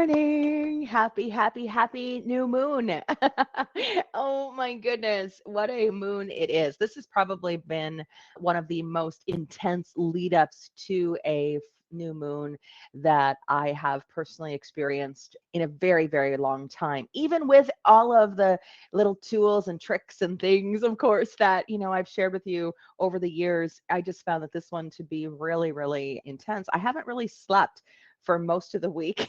morning. Happy, happy, happy new moon. Oh my goodness, what a moon it is. This has probably been one of the most intense lead ups to a new moon that I have personally experienced in a very, very long time. Even with all of the little tools and tricks and things, of course, that, I've shared with you over the years, I just found that this one to be really, really intense. I haven't really slept for most of the week.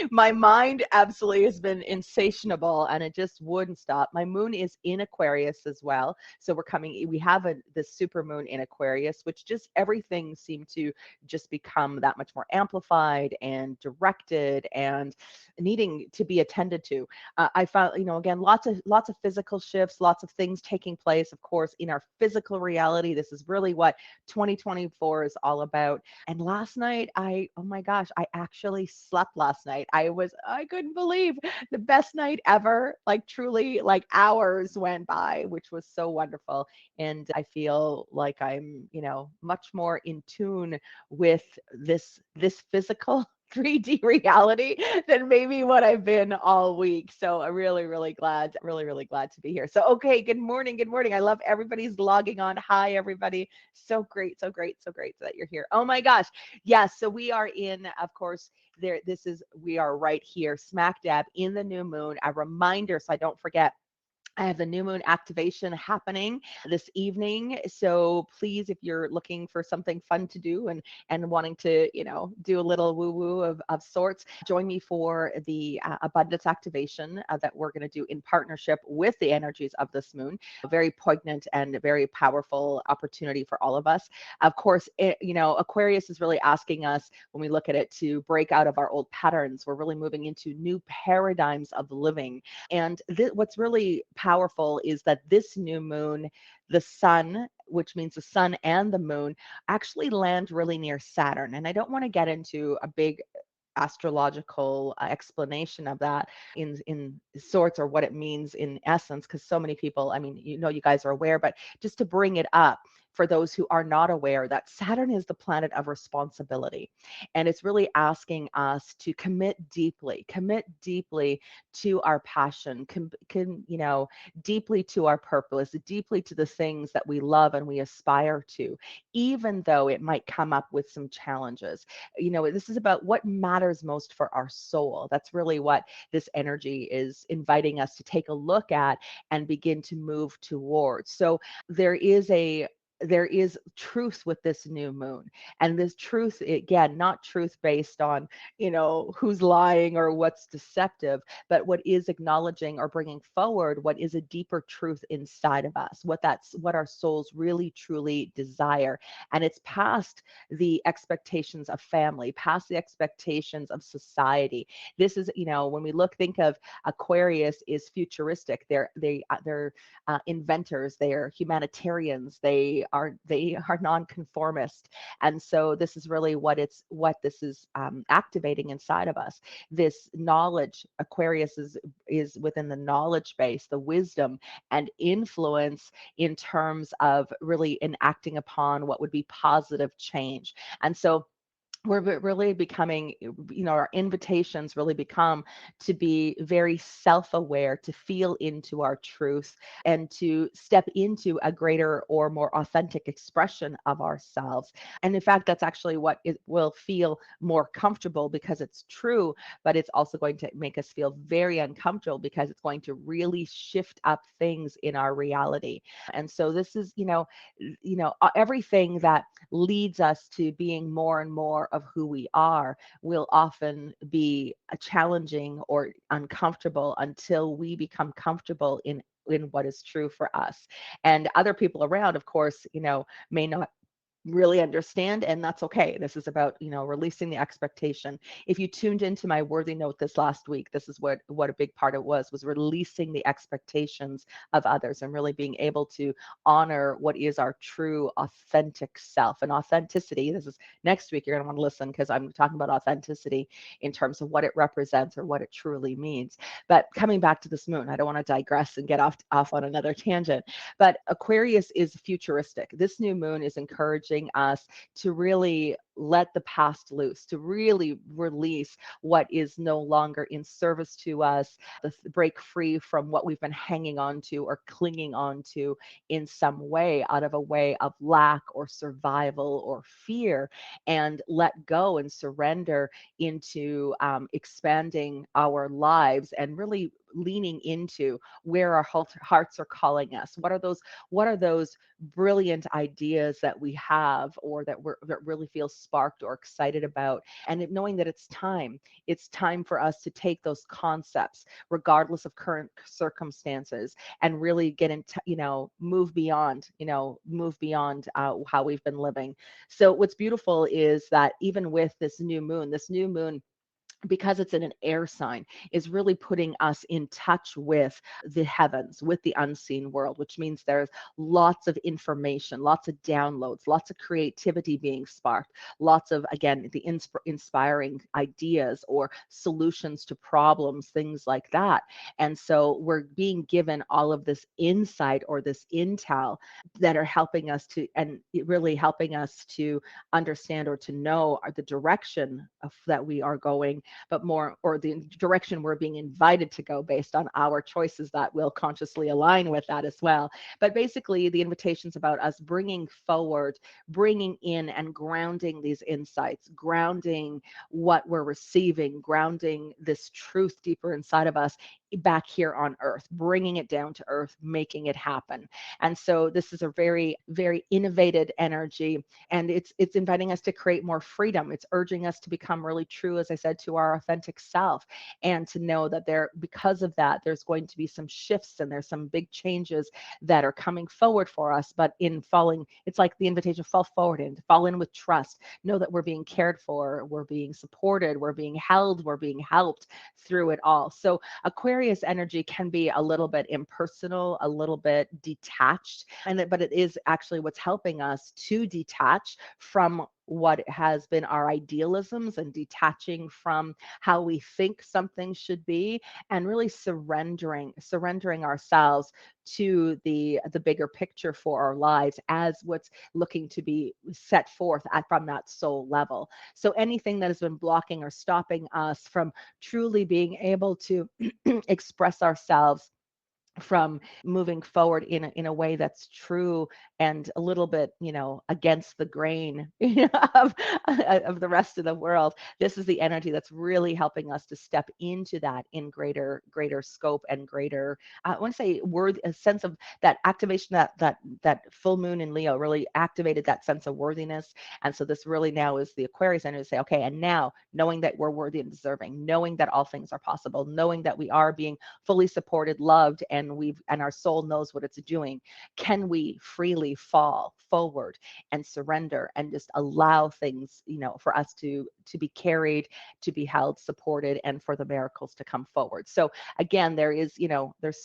My mind absolutely has been insatiable and it just wouldn't stop. My moon is in Aquarius as well. So we have this super moon in Aquarius, which just everything seemed to just become that much more amplified and directed and needing to be attended to. I found, again, lots of physical shifts, lots of things taking place, of course, in our physical reality. This is really what 2024 is all about. And last night, oh my gosh, I actually slept last night. I couldn't believe the best night ever. Like truly, like hours went by, which was so wonderful. And I feel like I'm, much more in tune with this physical 3D reality than maybe what I've been all week. So I'm really, really glad to be here. So, okay, good morning. Good morning. I love everybody's logging on. Hi, everybody. So great, so great, so great that you're here. Oh my gosh. Yes. So we are in, of course, we are right here, smack dab in the new moon. A reminder so I don't forget. I have the new moon activation happening this evening. So please, if you're looking for something fun to do and wanting to, do a little woo-woo of sorts, join me for the abundance activation that we're going to do in partnership with the energies of this moon. A very poignant and very powerful opportunity for all of us. Of course, Aquarius is really asking us, when we look at it, to break out of our old patterns. We're really moving into new paradigms of living. And what's really powerful is that this new moon, the sun, which means the sun and the moon, actually land really near Saturn. And I don't want to get into a big astrological explanation of that in sorts, or what it means in essence, because so many people, I mean, you guys are aware, but just to bring it up for those who are not aware, that Saturn is the planet of responsibility. And it's really asking us to commit deeply to our passion, deeply to our purpose, deeply to the things that we love and we aspire to, even though it might come up with some challenges. This is about what matters most for our soul. That's really what this energy is inviting us to take a look at and begin to move towards. So there is truth with this new moon, and this truth, again, not truth based on who's lying or what's deceptive, but what is acknowledging or bringing forward what is a deeper truth inside of us, what our souls really truly desire. And it's past the expectations of family, past the expectations of society. This is, when we think of Aquarius is futuristic. They're inventors, they are humanitarians, they are nonconformist. And so this is really what this is activating inside of us. This knowledge, Aquarius is within the knowledge base, the wisdom and influence in terms of really enacting upon what would be positive change. And so we're really becoming, our invitations really become to be very self-aware, to feel into our truth, and to step into a greater or more authentic expression of ourselves. And in fact, that's actually what it will feel more comfortable because it's true, but it's also going to make us feel very uncomfortable because it's going to really shift up things in our reality. And so this is, everything that leads us to being more and more of who we are will often be challenging or uncomfortable until we become comfortable in what is true for us. And other people around, of course, may not really understand, and that's okay. This is about releasing the expectation. If you tuned into my worthy note this last week, this is what a big part it was releasing the expectations of others and really being able to honor what is our true authentic self. And authenticity, this is next week, you're going to want to listen because I'm talking about authenticity in terms of what it represents or what it truly means. But coming back to this moon, I don't want to digress and get off on another tangent, but Aquarius is futuristic. This new moon is encouraging encouraging us to really let the past loose, to really release what is no longer in service to us, break free from what we've been hanging on to or clinging on to in some way, out of a way of lack or survival or fear, and let go and surrender into expanding our lives and really leaning into where our hearts are calling us. What are those brilliant ideas that we have, or that really feel sparked or excited about, and knowing that it's time for us to take those concepts regardless of current circumstances and really get into, move beyond how we've been living. So what's beautiful is that even with this new moon, because it's in an air sign, is really putting us in touch with the heavens, with the unseen world, which means there's lots of information, lots of downloads, lots of creativity being sparked, lots of, again, the inspiring ideas or solutions to problems, things like that. And so we're being given all of this insight or this intel that are helping us to, and really helping us to understand or to know the direction that we are going, but more, or the direction we're being invited to go based on our choices that will consciously align with that as well. But basically, the invitation's about us bringing forward, bringing in and grounding these insights, grounding what we're receiving, grounding this truth deeper inside of us back here on earth, bringing it down to earth, making it happen. And so this is a very, very innovative energy, and it's inviting us to create more freedom. It's urging us to become really true, as I said, to our authentic self, and to know that because of that, there's going to be some shifts and there's some big changes that are coming forward for us. But in falling, it's like the invitation: fall forward and fall in with trust. Know that we're being cared for, we're being supported, we're being held, we're being helped through it all. So Aquarius energy can be a little bit impersonal, a little bit detached, but it is actually what's helping us to detach from what has been our idealisms, and detaching from how we think something should be, and really surrendering ourselves to the bigger picture for our lives as what's looking to be set forth from that soul level. So anything that has been blocking or stopping us from truly being able to express ourselves, from moving forward in a way that's true and a little bit, against the grain of the rest of the world. This is the energy that's really helping us to step into that in greater scope and greater, I want to say, a sense of that activation. That full moon in Leo really activated that sense of worthiness. And so this really now is the Aquarius energy to say, okay, and now, knowing that we're worthy and deserving, knowing that all things are possible, knowing that we are being fully supported, loved, and our soul knows what it's doing, can we freely fall forward and surrender and just allow things, for us to be carried, to be held, supported, and for the miracles to come forward. So again, there's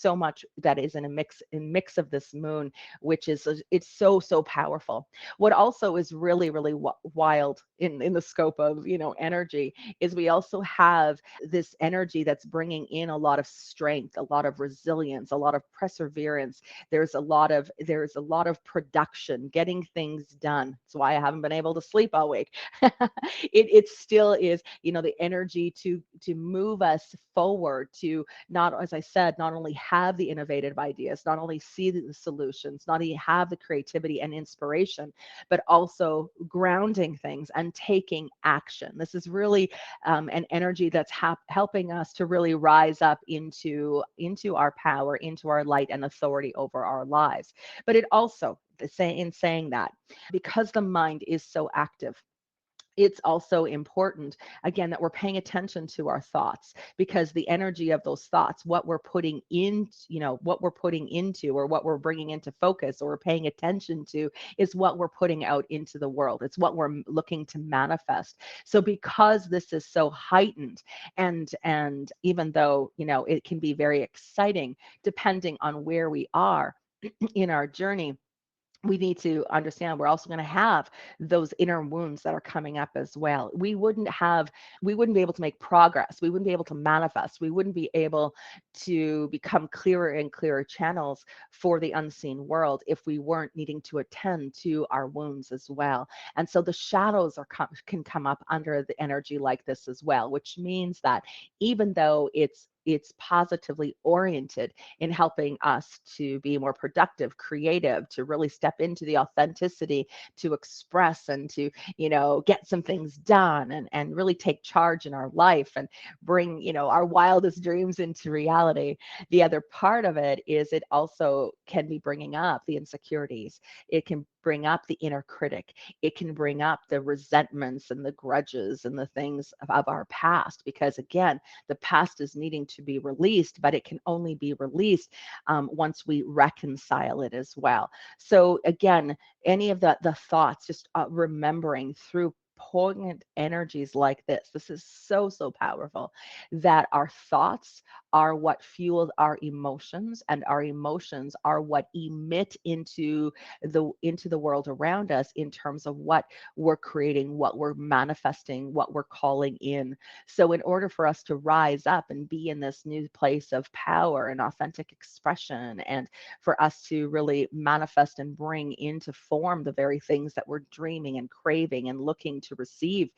so much that is in a mix of this moon, which is, it's so powerful. What also is really wild in the scope of, energy, is we also have this energy that's bringing in a lot of strength, a lot of resilience, a lot of perseverance. There's a lot of production, getting things done. That's why I haven't been able to sleep all week. It still is, the energy to move us forward, to not, as I said, not only have the innovative ideas, not only see the solutions, not only have the creativity and inspiration, but also grounding things and taking action. This is really an energy that's helping us to really rise up into our power, into our light and authority over our lives. But it also, in saying that, because the mind is so active, it's also important, again, that we're paying attention to our thoughts, because the energy of those thoughts, what we're putting in, what we're putting into, or what we're bringing into focus, or we're paying attention to, is what we're putting out into the world. It's what we're looking to manifest. So because this is so heightened, and even though, it can be very exciting depending on where we are in our journey, we need to understand we're also going to have those inner wounds that are coming up as well. We wouldn't be able to make progress. We wouldn't be able to manifest. We wouldn't be able to become clearer and clearer channels for the unseen world if we weren't needing to attend to our wounds as well. And so the shadows can come up under the energy like this as well, which means that even though it's positively oriented in helping us to be more productive, creative, to really step into the authenticity, to express and to, get some things done and really take charge in our life and bring, our wildest dreams into reality. The other part of it is it also can be bringing up the insecurities. It can bring up the inner critic. It can bring up the resentments and the grudges and the things of our past, because again, the past is needing to be released, but it can only be released once we reconcile it as well. So again, any of the thoughts, just remembering through poignant energies like this is so powerful, that our thoughts are what fuels our emotions, and our emotions are what emit into the world around us in terms of what we're creating, what we're manifesting, what we're calling in. So, in order for us to rise up and be in this new place of power and authentic expression, and for us to really manifest and bring into form the very things that we're dreaming and craving and looking to receive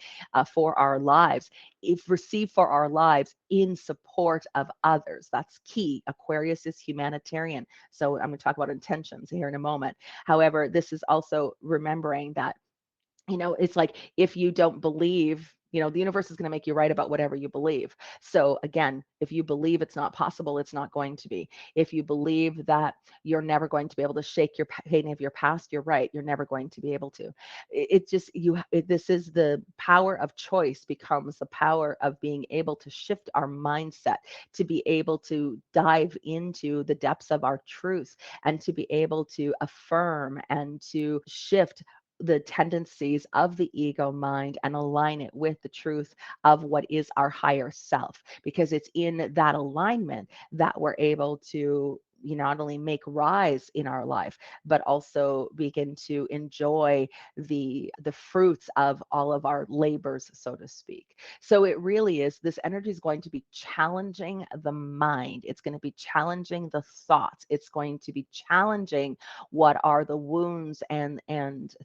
for our lives, if receive for our lives in support of others. That's key. Aquarius is humanitarian. So, I'm going to talk about intentions here in a moment. However, this is also remembering that, it's like if you don't believe, the universe is going to make you right about whatever you believe. So again, if you believe it's not possible, it's not going to be. If you believe that you're never going to be able to shake your pain of your past, you're right. You're never going to be able to. It just, this is the power of choice, becomes the power of being able to shift our mindset, to be able to dive into the depths of our truth, and to be able to affirm and to shift the tendencies of the ego mind and align it with the truth of what is our higher self, because it's in that alignment that we're able to, not only make rise in our life, but also begin to enjoy the fruits of all of our labors, so to speak. So it really is, this energy is going to be challenging the mind, it's going to be challenging the thoughts, it's going to be challenging what are the wounds and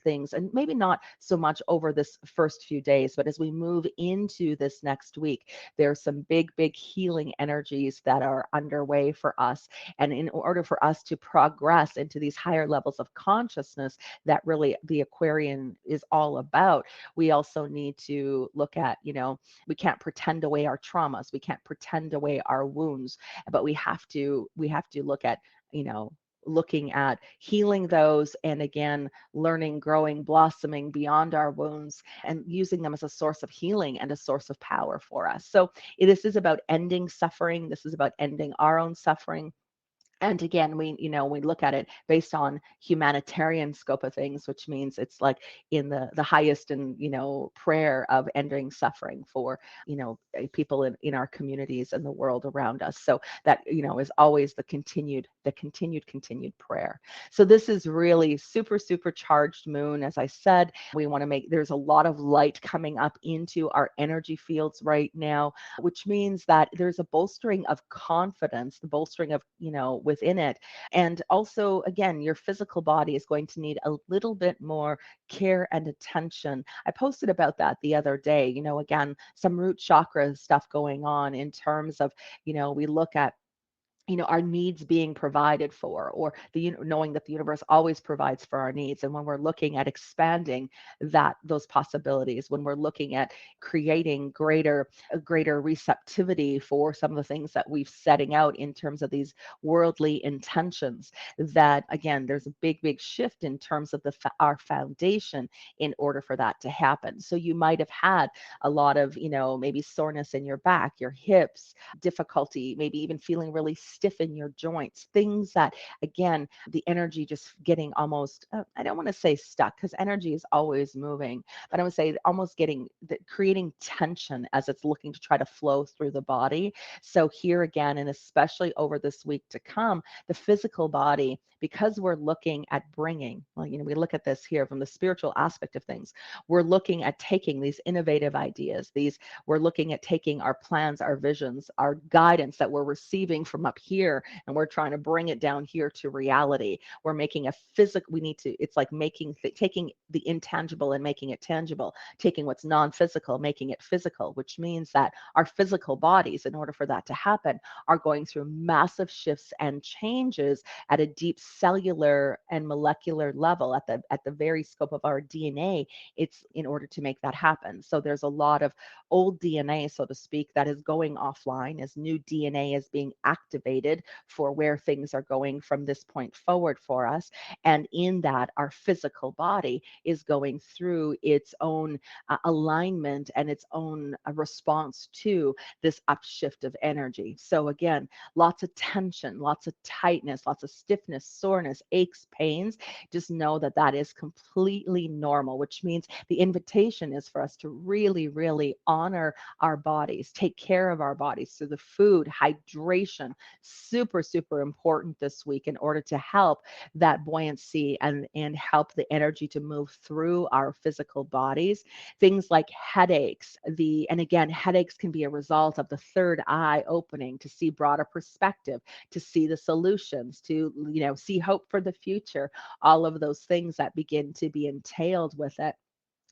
things, and maybe not so much over this first few days, but as we move into this next week, there's some big healing energies that are underway for us. And in order for us to progress into these higher levels of consciousness that really the Aquarian is all about, we also need to look at, we can't pretend away our traumas, we can't pretend away our wounds, but we have to look at, looking at healing those, and again, learning, growing, blossoming beyond our wounds, and using them as a source of healing and a source of power for us. So this is about ending suffering. This is about ending our own suffering. And again, we look at it based on humanitarian scope of things, which means it's like in the highest and, prayer of ending suffering for, people in our communities and the world around us. So that, is always the continued prayer. So this is really super charged moon. As I said, we want to there's a lot of light coming up into our energy fields right now, which means that there's a bolstering of confidence, the bolstering of, within it. And also, again, your physical body is going to need a little bit more care and attention. I posted about that the other day, again, some root chakra stuff going on in terms of, we look at, our needs being provided for, or knowing that the universe always provides for our needs. And when we're looking at expanding those possibilities, when we're looking at creating greater receptivity for some of the things that we've setting out in terms of these worldly intentions, that again, there's a big shift in terms of our foundation in order for that to happen. So you might have had a lot of, maybe soreness in your back, your hips, difficulty, maybe even feeling really stiffen your joints, things that, again, the energy just getting almost, I don't want to say stuck because energy is always moving, but I would say almost creating tension as it's looking to try to flow through the body. So here again, and especially over this week to come, the physical body, because we're looking at bringing, well, we look at this here from the spiritual aspect of things. We're looking at taking these innovative ideas, we're looking at taking our plans, our visions, our guidance that we're receiving from up here, and we're trying to bring it down here to reality. We're making a physical, it's like taking the intangible and making it tangible, taking what's non-physical, making it physical, which means that our physical bodies, in order for that to happen, are going through massive shifts and changes at a deep cellular and molecular level, at the very scope of our DNA. It's in order to make that happen. So there's a lot of old DNA, so to speak, that is going offline as new DNA is being activated for where things are going from this point forward for us. And in that, our physical body is going through its own alignment and its own response to this upshift of energy. So again, lots of tension, lots of tightness, lots of stiffness, soreness, aches, pains. Just know that that is completely normal, which means the invitation is for us to really, really honor our bodies, take care of our bodies through the food, hydration, super, super important this week in order to help that buoyancy and help the energy to move through our physical bodies. Things like headaches, and again, headaches can be a result of the third eye opening to see broader perspective, to see the solutions, to see hope for the future, all of those things that begin to be entailed with it.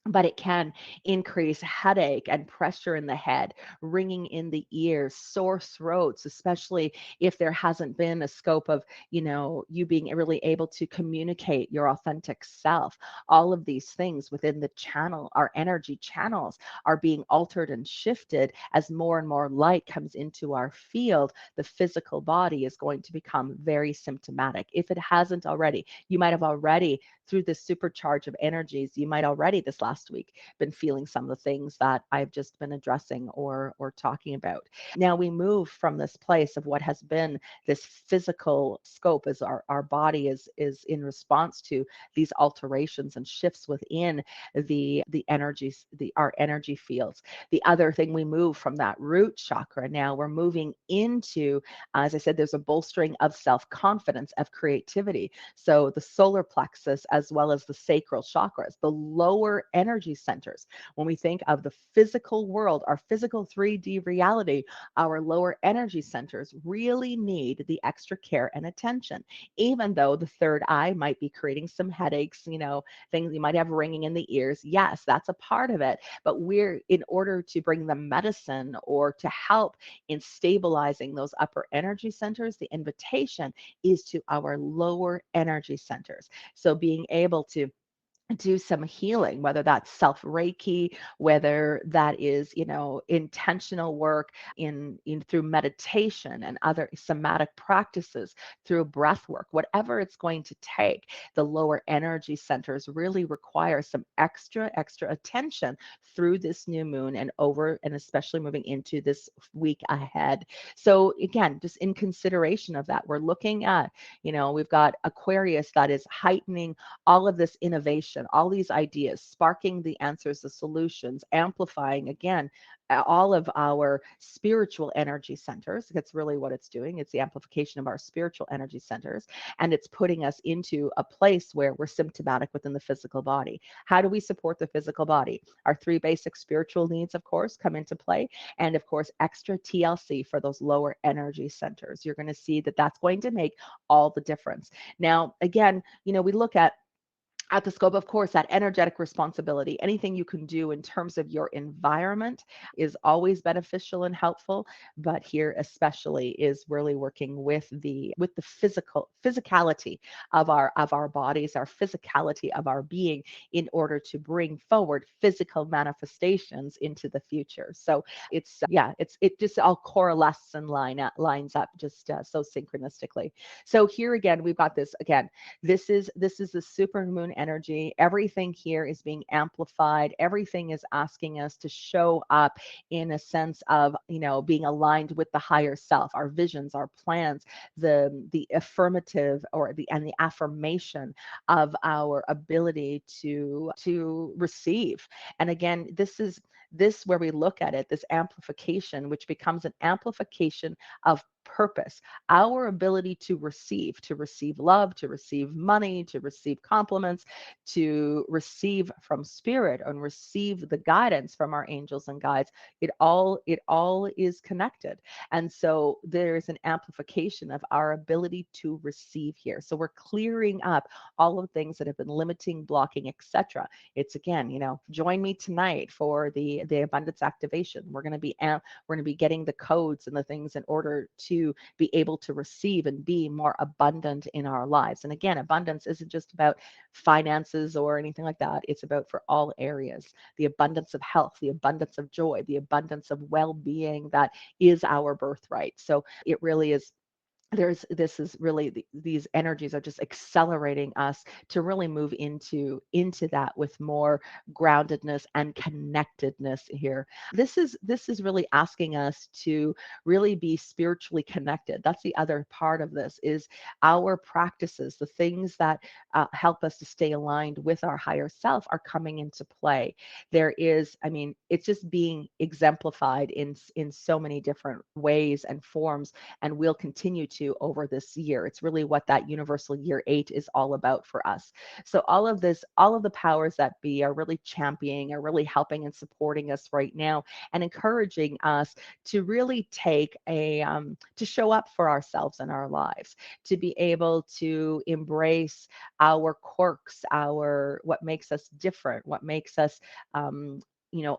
But it can increase headache and pressure in the head, ringing in the ears, sore throats, especially if there hasn't been a scope of, you being really able to communicate your authentic self. All of these things within the channel, our energy channels, are being altered and shifted as more and more light comes into our field. The physical body is going to become very symptomatic. If it hasn't already, you might have already, through this supercharge of energies, you might already this last week been feeling some of the things that I've just been addressing or talking about. Now we move from this place of what has been this physical scope as our body is in response to these alterations and shifts within the energies, our energy fields. The other thing, we move from that root chakra. Now we're moving into, as I said, there's a bolstering of self-confidence, of creativity. So the solar plexus, as well as the sacral chakras, the lower energy centers. When we think of the physical world, our physical 3D reality, our lower energy centers really need the extra care and attention. Even though the third eye might be creating some headaches, things you might have ringing in the ears. Yes, that's a part of it. But in order to bring the medicine or to help in stabilizing those upper energy centers, the invitation is to our lower energy centers. So being able to do some healing, whether that's self Reiki, whether that is, intentional work in through meditation and other somatic practices, through breath work, whatever it's going to take. The lower energy centers really require some extra attention through this new moon and especially moving into this week ahead. So again, just in consideration of that, we're looking at, we've got Aquarius that is heightening all of this innovation, all these ideas, sparking the answers, the solutions, amplifying again all of our spiritual energy centers. That's really what it's doing. It's the amplification of our spiritual energy centers, and it's putting us into a place where we're symptomatic within the physical body. How do we support the physical body? Our three basic spiritual needs, of course, come into play, and of course, extra TLC for those lower energy centers. You're going to see that that's going to make all the difference. Now, again, we look at the scope, of course, that energetic responsibility. Anything you can do in terms of your environment is always beneficial and helpful, but here especially is really working with the physicality of our bodies, our physicality of our being, in order to bring forward physical manifestations into the future. So it just all correlates and lines up just so synchronistically. So here again, we've got this again. This is the super moon energy. Everything here is being amplified. Everything is asking us to show up in a sense of, being aligned with the higher self, our visions, our plans, the affirmative or the affirmation of our ability to receive. And again, this where we look at it, this amplification, which becomes an amplification of purpose, our ability to receive love, to receive money, to receive compliments, to receive from spirit and receive the guidance from our angels and guides. It all is connected. And so there's an amplification of our ability to receive here. So we're clearing up all of the things that have been limiting, blocking, etc. It's again, join me tonight for the abundance activation. We're going to be getting the codes and the things in order to be able to receive and be more abundant in our lives. And again, abundance isn't just about finances or anything like that. It's about for all areas, the abundance of health, the abundance of joy, the abundance of well-being that is our birthright. So it really is. This is really these energies are just accelerating us to really move into that with more groundedness and connectedness here. This is really asking us to really be spiritually connected. That's the other part of this, is our practices, the things that help us to stay aligned with our higher self are coming into play. There is, I mean, it's just being exemplified in so many different ways and forms, and will continue to over this year. It's really what that universal year 8 is all about for us. So all of this, all of the powers that be are really championing, are really helping and supporting us right now, and encouraging us to really take to show up for ourselves in our lives, to be able to embrace our quirks, our what makes us different, what makes us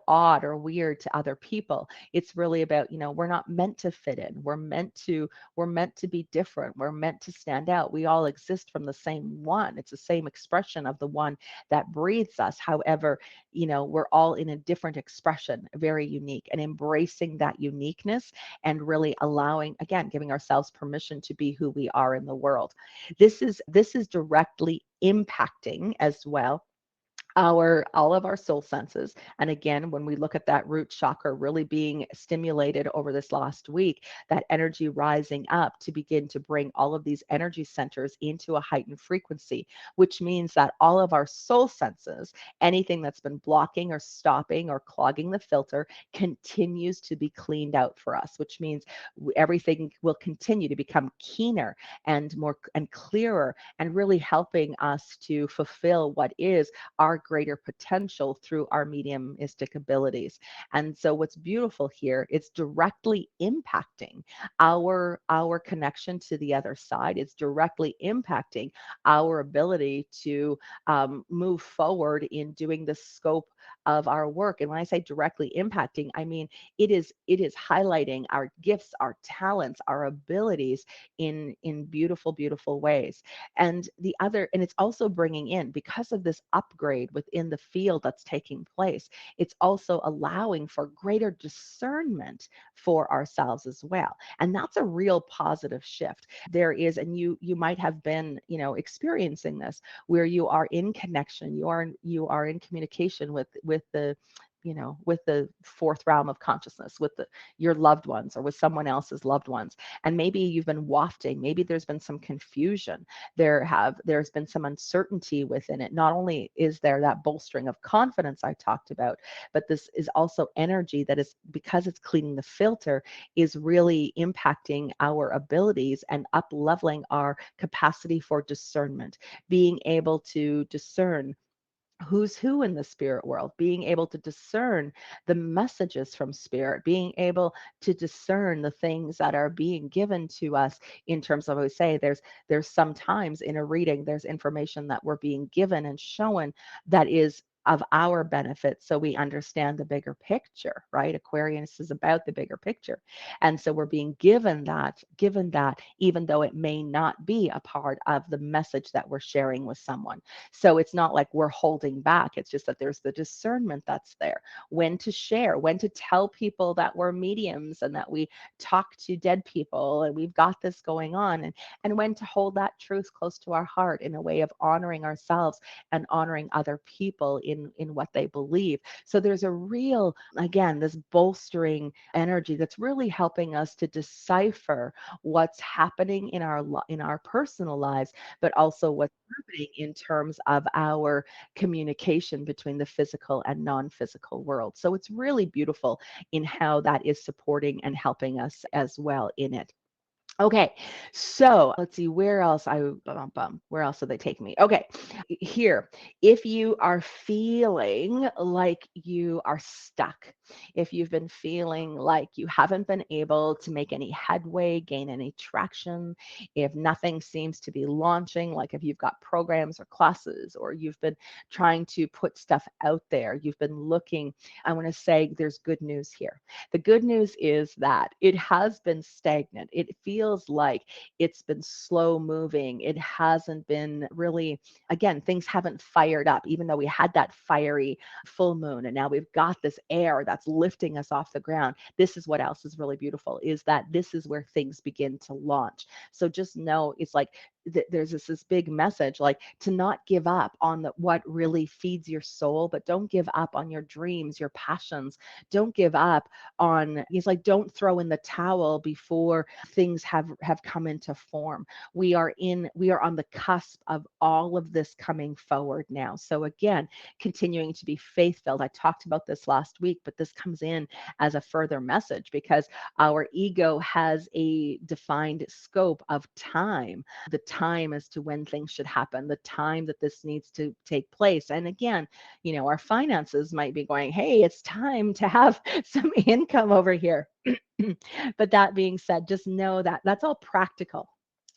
odd or weird to other people. It's really about, we're not meant to fit in. We're meant to be different. We're meant to stand out. We all exist from the same one. It's the same expression of the one that breathes us. However, we're all in a different expression, very unique, and embracing that uniqueness and really allowing, again, giving ourselves permission to be who we are in the world. This is directly impacting as well our all of our soul senses. And again, when we look at that root chakra really being stimulated over this last week, that energy rising up to begin to bring all of these energy centers into a heightened frequency, which means that all of our soul senses, anything that's been blocking or stopping or clogging the filter, continues to be cleaned out for us, which means everything will continue to become keener and more and clearer, and really helping us to fulfill what is our greater potential through our mediumistic abilities. And so what's beautiful here, it's directly impacting our connection to the other side. It's directly impacting our ability to move forward in doing the scope of our work. And when I say directly impacting, I mean it is highlighting our gifts, our talents, our abilities in beautiful, beautiful ways. And it's also bringing in, because of this upgrade within the field that's taking place, it's also allowing for greater discernment for ourselves as well. And that's a real positive shift. There is, and you might have been, experiencing this, where you are in connection, you are in communication with the fourth realm of consciousness, with your loved ones or with someone else's loved ones. And maybe you've been wafting, maybe there's been some confusion, there's been some uncertainty within it. Not only is there that bolstering of confidence I talked about, but this is also energy that is, because it's cleaning the filter, is really impacting our abilities and up leveling our capacity for discernment, being able to discern who's who in the spirit world, being able to discern the messages from spirit, being able to discern the things that are being given to us. In terms of, I would say, there's sometimes in a reading, there's information that we're being given and shown that is of our benefit so we understand the bigger picture, right? Aquarius is about the bigger picture. And so we're being given that, even though it may not be a part of the message that we're sharing with someone. So it's not like we're holding back. It's just that there's the discernment that's there, when to share, when to tell people that we're mediums and that we talk to dead people and we've got this going on, and when to hold that truth close to our heart in a way of honoring ourselves and honoring other people in what they believe. So there's a real, again, this bolstering energy that's really helping us to decipher what's happening in our personal lives, but also what's happening in terms of our communication between the physical and non-physical world. So it's really beautiful in how that is supporting and helping us as well in it. Okay, so let's see where else where else did they take me? Okay, here, if you are feeling like you are stuck, if you've been feeling like you haven't been able to make any headway, gain any traction, if nothing seems to be launching, like if you've got programs or classes, or you've been trying to put stuff out there, you've been looking, I want to say there's good news here. The good news is that it has been stagnant. It feels like it's been slow moving. It hasn't been really, again, things haven't fired up, even though we had that fiery full moon. And now we've got this air that's lifting us off the ground. This is what else is really beautiful, is that this is where things begin to launch. So just know it's like there's this big message, like to not give up on what really feeds your soul, but don't give up on your dreams, your passions. Don't give up on, it's like don't throw in the towel before things have come into form. We are on the cusp of all of this coming forward now. So again, continuing to be faith filled. I talked about this last week, but this comes in as a further message because our ego has a defined scope of time, the time as to when things should happen, the time that this needs to take place. And again, our finances might be going, hey, it's time to have some income over here. But that being said, just know that that's all practical.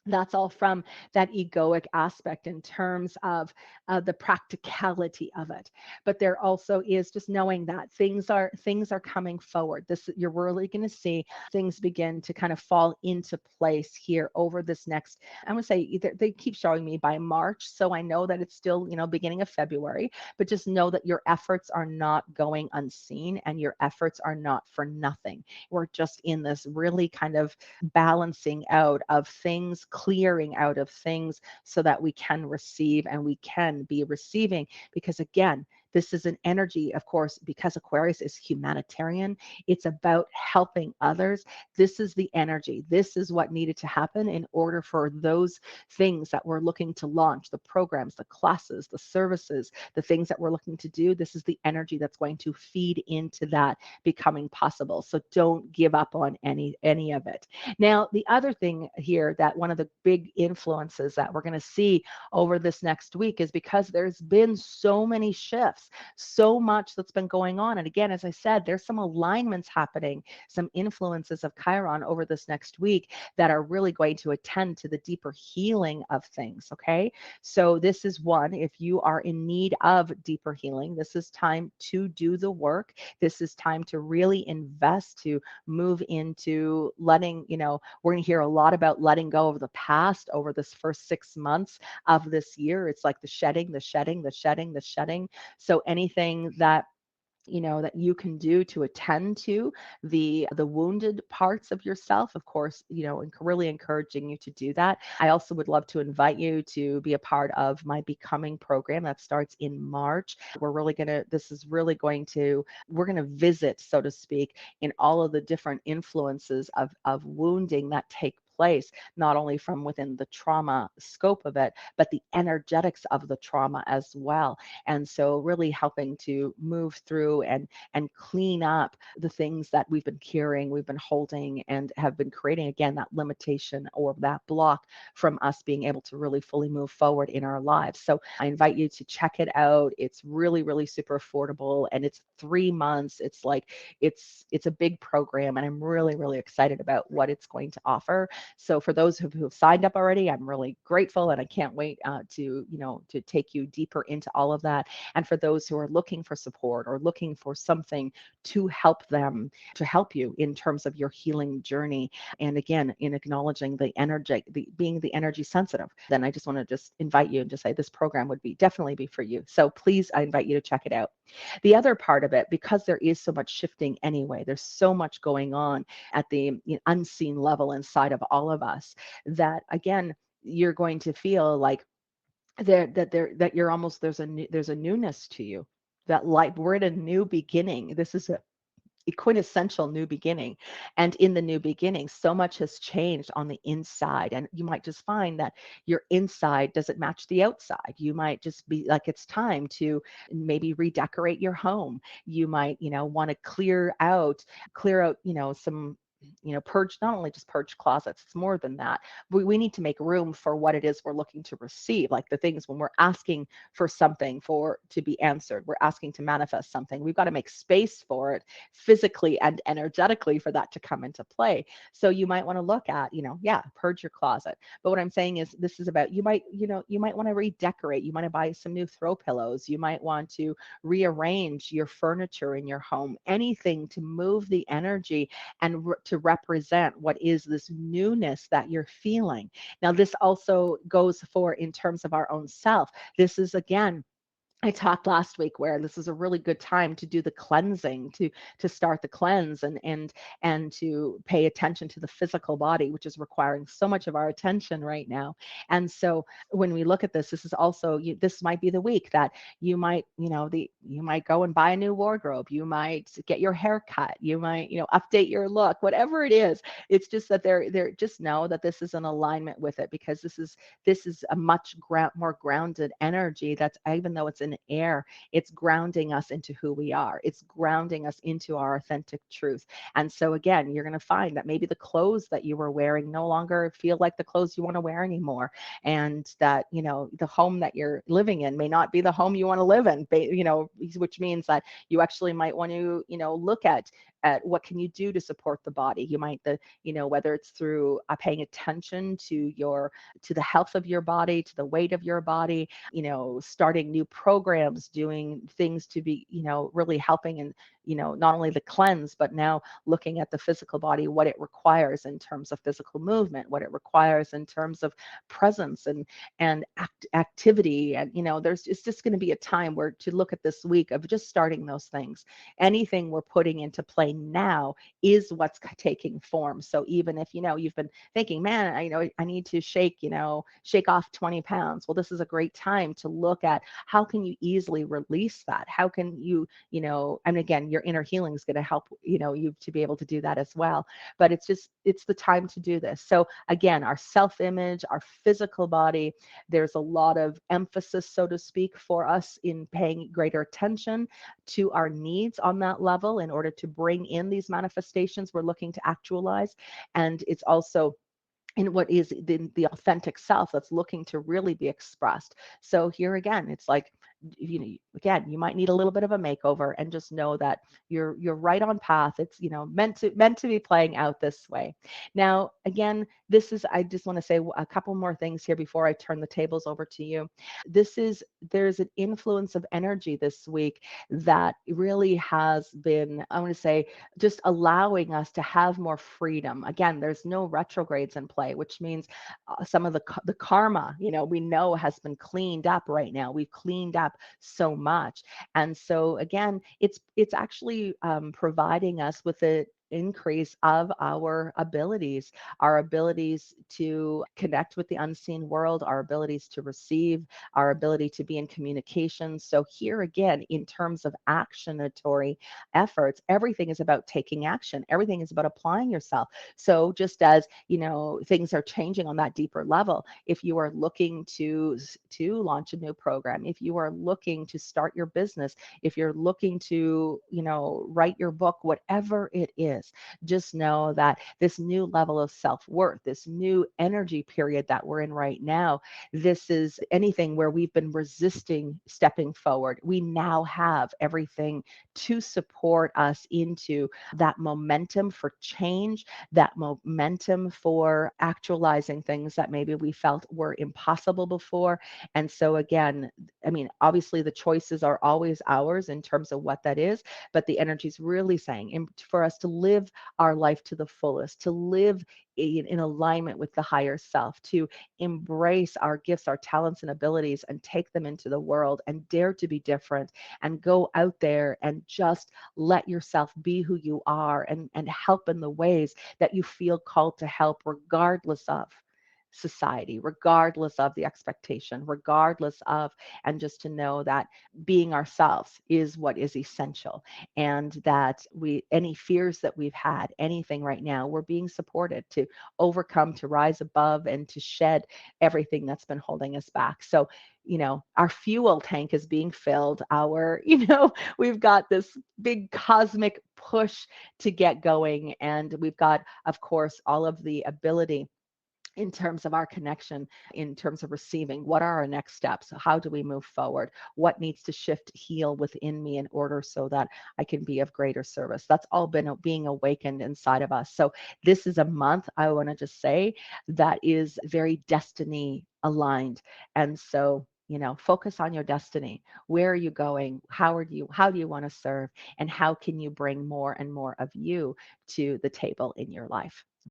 That's all from that egoic aspect in terms of the practicality of it. But there also is just knowing that things are coming forward. You're really going to see things begin to kind of fall into place here over this next. I'm going to say they keep showing me by March, so I know that it's still beginning of February. But just know that your efforts are not going unseen, and your efforts are not for nothing. We're just in this really kind of balancing out of things, clearing out of things so that we can receive and we can be receiving. Because again, this is an energy, of course, because Aquarius is humanitarian. It's about helping others. This is the energy. This is what needed to happen in order for those things that we're looking to launch, the programs, the classes, the services, the things that we're looking to do. This is the energy that's going to feed into that becoming possible. So don't give up on any of it. Now, the other thing here, that one of the big influences that we're going to see over this next week is because there's been so many shifts, so much that's been going on. And again, as I said, there's some alignments happening, some influences of Chiron over this next week that are really going to attend to the deeper healing of things. Okay. So this is one, if you are in need of deeper healing, this is time to do the work. This is time to really invest, to move into letting, we're going to hear a lot about letting go of the past over this first 6 months of this year. It's like the shedding, the shedding, the shedding, the shedding. So anything that that you can do to attend to the wounded parts of yourself, of course, and really encouraging you to do that. I also would love to invite you to be a part of my Becoming program that starts in March. This is really going to, we're going to visit, so to speak, in all of the different influences of wounding that take place, not only from within the trauma scope of it, but the energetics of the trauma as well. And so really helping to move through and clean up the things that we've been carrying, we've been holding, and have been creating, again, that limitation or that block from us being able to really fully move forward in our lives. So I invite you to check it out. It's really, really super affordable, and it's 3 months. It's a big program, and I'm really, really excited about what it's going to offer. So for those who have signed up already, I'm really grateful, and I can't wait to take you deeper into all of that. And for those who are looking for support or looking for something to help them, to help you in terms of your healing journey, and again, in acknowledging being the energy sensitive, then I just want to just invite you and just say this program would definitely be for you. So please, I invite you to check it out. The other part of it, because there is so much shifting anyway, there's so much going on at the unseen level inside of all of us, that again, you're going to feel like that you're almost, there's a newness to you, that like we're at a new beginning. This is a quintessential new beginning. And in the new beginning, so much has changed on the inside. And you might just find that your inside doesn't match the outside. You might just be like, it's time to maybe redecorate your home. You might, want to clear out, some, purge, not only just purge closets, it's more than that. We need to make room for what it is we're looking to receive, like the things when we're asking for something for to be answered, we're asking to manifest something, we've got to make space for it physically and energetically for that to come into play. So you might want to look at, purge your closet. But what I'm saying is, this is about, you might want to redecorate. You might buy some new throw pillows. You might want to rearrange your furniture in your home, anything to move the energy and to represent what is this newness that you're feeling. Now, this also goes for in terms of our own self. This is again, I talked last week where this is a really good time to do the cleansing, to start the cleanse, and to pay attention to the physical body, which is requiring so much of our attention right now. And so when we look at this, this is also this might be the week that you might you might go and buy a new wardrobe, you might get your hair cut, you might update your look, whatever it is. It's just that they're just know that this is in alignment with it, because this is a much more grounded energy. That's, even though it's in air, it's grounding us into who we are. It's grounding us into our authentic truth. And so again, you're going to find that maybe the clothes that you were wearing no longer feel like the clothes you want to wear anymore. And that, the home that you're living in may not be the home you want to live in, which means that you actually might want to, look at what can you do to support the body. You might, whether it's through paying attention to the health of your body, to the weight of your body, starting new programs, doing things to be, really helping, and not only the cleanse, but now looking at the physical body, what it requires in terms of physical movement, what it requires in terms of presence and activity. And it's just going to be a time where to look at this week of just starting those things. Anything we're putting into play now is what's taking form. So even if you've been thinking, man, I need to shake off 20 pounds. Well, this is a great time to look at how can you easily release that? How can you, and again, your inner healing is going to help, you to be able to do that as well. But it's the time to do this. So again, our self-image, our physical body, there's a lot of emphasis, so to speak, for us in paying greater attention to our needs on that level in order to bring in these manifestations we're looking to actualize. And it's also in what is the authentic self that's looking to really be expressed. So here again, it's like, again, you might need a little bit of a makeover, and just know that you're right on path. It's meant to be playing out this way. Now, again, I just want to say a couple more things here before I turn the tables over to you. There's an influence of energy this week that really has been, I want to say, just allowing us to have more freedom. Again, there's no retrogrades in play, which means some of the karma, we know has been cleaned up right now. We've cleaned up so much. And so again, it's actually providing us with an increase of our abilities to connect with the unseen world, our abilities to receive, our ability to be in communication. So here again, in terms of actionatory efforts, everything is about taking action. Everything is about applying yourself. So just as, things are changing on that deeper level, if you are looking to launch a new program, if you are looking to start your business, if you're looking to, write your book, whatever it is, this. Just know that this new level of self-worth, this new energy period that we're in right now, this is anything where we've been resisting stepping forward. We now have everything to support us into that momentum for change, that momentum for actualizing things that maybe we felt were impossible before. And so, again, I mean, obviously the choices are always ours in terms of what that is, but the energy is really saying for us to live our life to the fullest, to live in alignment with the higher self, to embrace our gifts, our talents, and abilities and take them into the world and dare to be different and go out there and just let yourself be who you are and help in the ways that you feel called to help, regardless of society, regardless of the expectation, regardless of, and just to know that being ourselves is what is essential, and that any fears that we've had, anything right now, we're being supported to overcome, to rise above, and to shed everything that's been holding us back. So, our fuel tank is being filled. We've got this big cosmic push to get going, and we've got, of course, all of the ability in terms of our connection, in terms of receiving. What are our next steps? How do we move forward? What needs to shift, heal within me in order so that I can be of greater service? That's all been being awakened inside of us. So this is a month, I want to just say, that is very destiny aligned. And so, focus on your destiny. Where are you going? How do you want to serve? And how can you bring more and more of you to the table in your life?